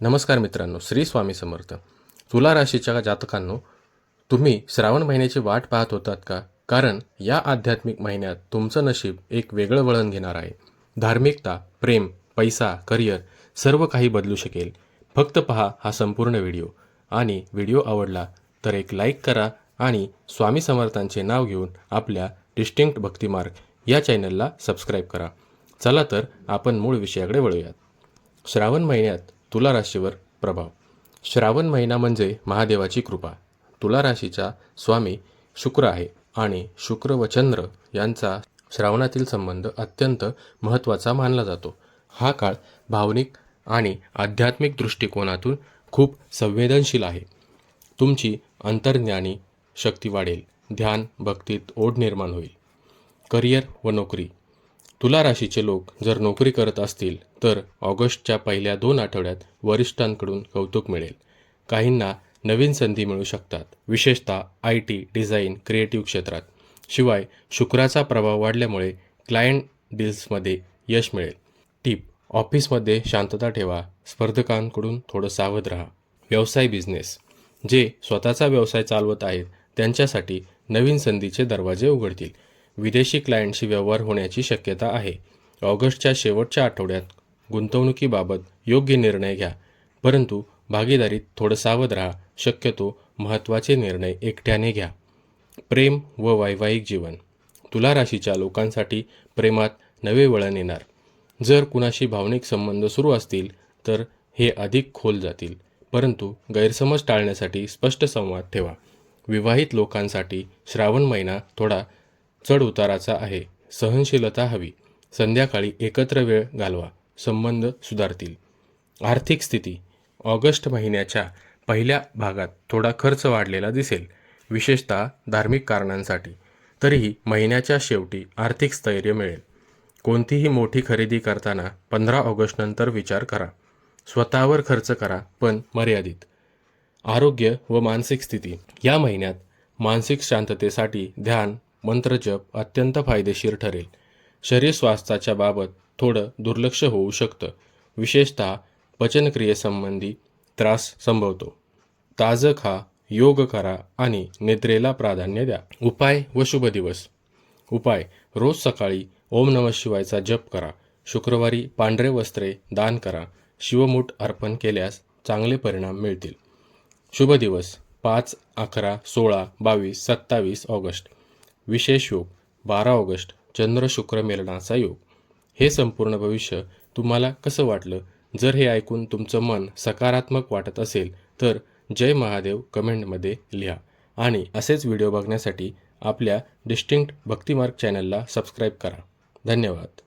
नमस्कार मित्रांनो, श्री स्वामी समर्थ. तुला राशीच्या जातकांनो, तुम्ही श्रावण महिन्याची वाट पाहत होतात का? कारण या आध्यात्मिक महिन्यात तुमचं नशीब एक वेगळं वळण घेणार आहे. धार्मिकता, प्रेम, पैसा, करिअर सर्व काही बदलू शकेल. फक्त पहा हा संपूर्ण व्हिडिओ. आणि व्हिडिओ आवडला तर एक लाईक करा आणि स्वामी समर्थांचे नाव घेऊन आपल्या डिस्टिंक्ट भक्तिमार्ग या चॅनलला सबस्क्राईब करा. चला तर आपण मूळ विषयाकडे वळूयात. श्रावण महिन्यात तुला राशीवर प्रभाव. श्रावण महिना म्हणजे महादेवाची कृपा. तुला राशीचा स्वामी शुक्र आहे आणि शुक्र व चंद्र यांचा श्रावणातील संबंध अत्यंत महत्त्वाचा मानला जातो. हा काळ भावनिक आणि आध्यात्मिक दृष्टिकोनातून खूप संवेदनशील आहे. तुमची अंतर्ज्ञानी शक्ती वाढेल. ध्यान भक्तीत ओढ निर्माण होईल. करिअर व नोकरी. तुला राशीचे लोक जर नोकरी करत असतील तर ऑगस्टच्या पहिल्या 2 आठवड्यात वरिष्ठांकडून कौतुक मिळेल. काहींना नवीन संधी मिळू शकतात, विशेषतः IT, डिझाईन, क्रिएटिव्ह क्षेत्रात. शिवाय शुक्राचा प्रभाव वाढल्यामुळे क्लायंट डील्समध्ये यश मिळेल. टिप: ऑफिसमध्ये शांतता ठेवा. स्पर्धकांकडून थोडं सावध राहा. व्यवसाय बिझनेस. जे स्वतःचा व्यवसाय चालवत आहेत त्यांच्यासाठी नवीन संधीचे दरवाजे उघडतील. विदेशी क्लायंटशी व्यवहार होण्याची शक्यता आहे. ऑगस्टच्या शेवटच्या आठवड्यात गुंतवणुकीबाबत योग्य निर्णय घ्या, परंतु भागीदारीत थोडं सावध राहा. शक्यतो महत्त्वाचे निर्णय एकट्याने घ्या. प्रेम व वैवाहिक जीवन. तुला राशीच्या लोकांसाठी प्रेमात नवे वळण येणार. जर कुणाशी भावनिक संबंध सुरू असतील तर हे अधिक खोल जातील, परंतु गैरसमज टाळण्यासाठी स्पष्ट संवाद ठेवा. विवाहित लोकांसाठी श्रावण महिना थोडा चढ उताराचा आहे. सहनशीलता हवी. संध्याकाळी एकत्र वेळ घालवा. संबंध सुधारतील. आर्थिक स्थिती. ऑगस्ट महिन्याच्या पहिल्या भागात थोडा खर्च वाढलेला दिसेल, विशेषतः धार्मिक कारणांसाठी. तरीही महिन्याच्या शेवटी आर्थिक स्थैर्य मिळेल. कोणतीही मोठी खरेदी करताना 15 ऑगस्टनंतर विचार करा. स्वतःवर खर्च करा, पण मर्यादित. आरोग्य व मानसिक स्थिती. या महिन्यात मानसिक शांततेसाठी ध्यान, मंत्रजप अत्यंत फायदेशीर ठरेल. शरीर स्वास्थ्याच्या बाबत थोडं दुर्लक्ष होऊ शकतं, विशेषतः पचनक्रियेसंबंधी त्रास संभवतो. ताजं खा, योग करा आणि निद्रेला प्राधान्य द्या. उपाय व शुभ दिवस. उपाय: रोज सकाळी ओम नमः शिवायचा जप करा. शुक्रवारी पांढरे वस्त्रे दान करा. शिवमूठ अर्पण केल्यास चांगले परिणाम मिळतील. शुभ दिवस: 5, 11, 16, 22, 27 ऑगस्ट. विशेष योग: 12 ऑगस्ट चंद्र शुक्र मिलनाचा योग. हे संपूर्ण भविष्य तुम्हाला कसं वाटलं? जर हे ऐकून तुमचं मन सकारात्मक वाटत असेल तर जय महादेव कमेंटमध्ये लिहा. आणि असेच व्हिडिओ बघण्यासाठी आपल्या डिस्टिंक्ट भक्तिमार्ग चॅनलला सबस्क्राईब करा. धन्यवाद.